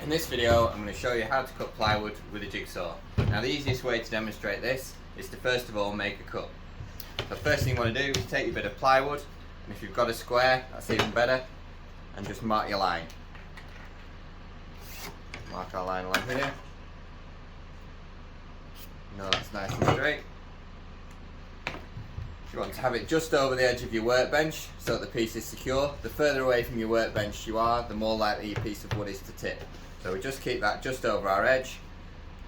In this video I'm going to show you how to cut plywood with a jigsaw. Now the easiest way to demonstrate this is to first of all make a cut. So first thing you want to do is take your bit of plywood, and if you've got a square that's even better, and just mark your line. Mark our line along here. No, that's nice and straight. You want to have it just over the edge of your workbench so that the piece is secure. The further away from your workbench you are, the more likely your piece of wood is to tip. So we just keep that just over our edge.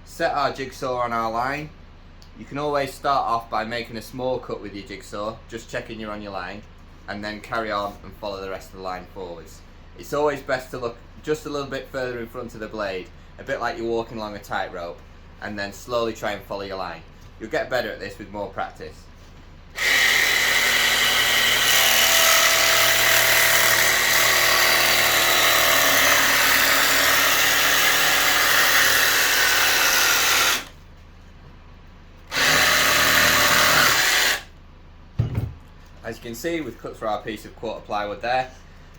Set our jigsaw on our line. You can always start off by making a small cut with your jigsaw, just checking you're on your line, and then carry on and follow the rest of the line forwards. It's always best to look just a little bit further in front of the blade, a bit like you're walking along a tightrope, and then slowly try and follow your line. You'll get better at this with more practice. As you can see, we've cut through our piece of quarter plywood there.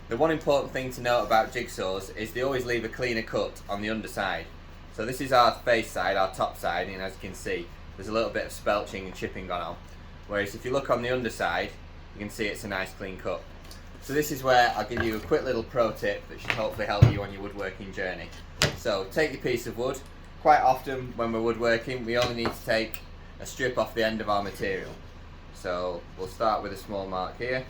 The one important thing to note about jigsaws is they always leave a cleaner cut on the underside. So this is our face side, our top side, and as you can see, there's a little bit of spelching and chipping going on. Whereas if you look on the underside, you can see it's a nice clean cut. So this is where I'll give you a quick little pro tip that should hopefully help you on your woodworking journey. So take your piece of wood. Quite often when we're woodworking, we only need to take a strip off the end of our material. So we'll start with a small mark here.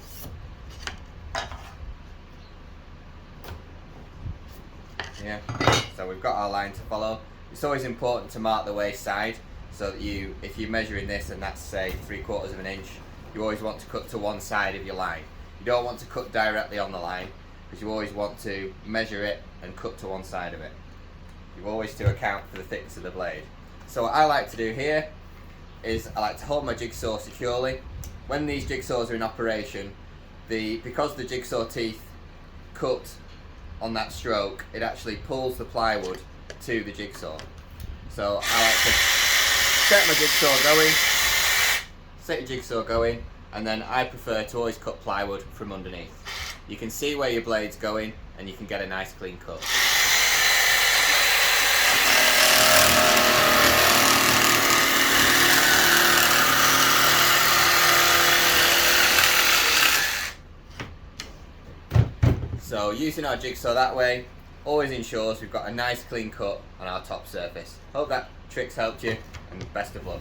Yeah, so we've got our line to follow. It's always important to mark the waist side so that if you're measuring this and that's say 3/4 of an inch, you always want to cut to one side of your line. You don't want to cut directly on the line because you always want to measure it and cut to one side of it. You've always to account for the thickness of the blade. So what I like to do here is I like to hold my jigsaw securely. When these jigsaws are in operation, because the jigsaw teeth cut on that stroke, it actually pulls the plywood to the jigsaw. So I like to set your jigsaw going, and then I prefer to always cut plywood from underneath. You can see where your blade's going and you can get a nice clean cut. So using our jigsaw that way always ensures we've got a nice clean cut on our top surface. Hope that trick's helped you, and best of luck.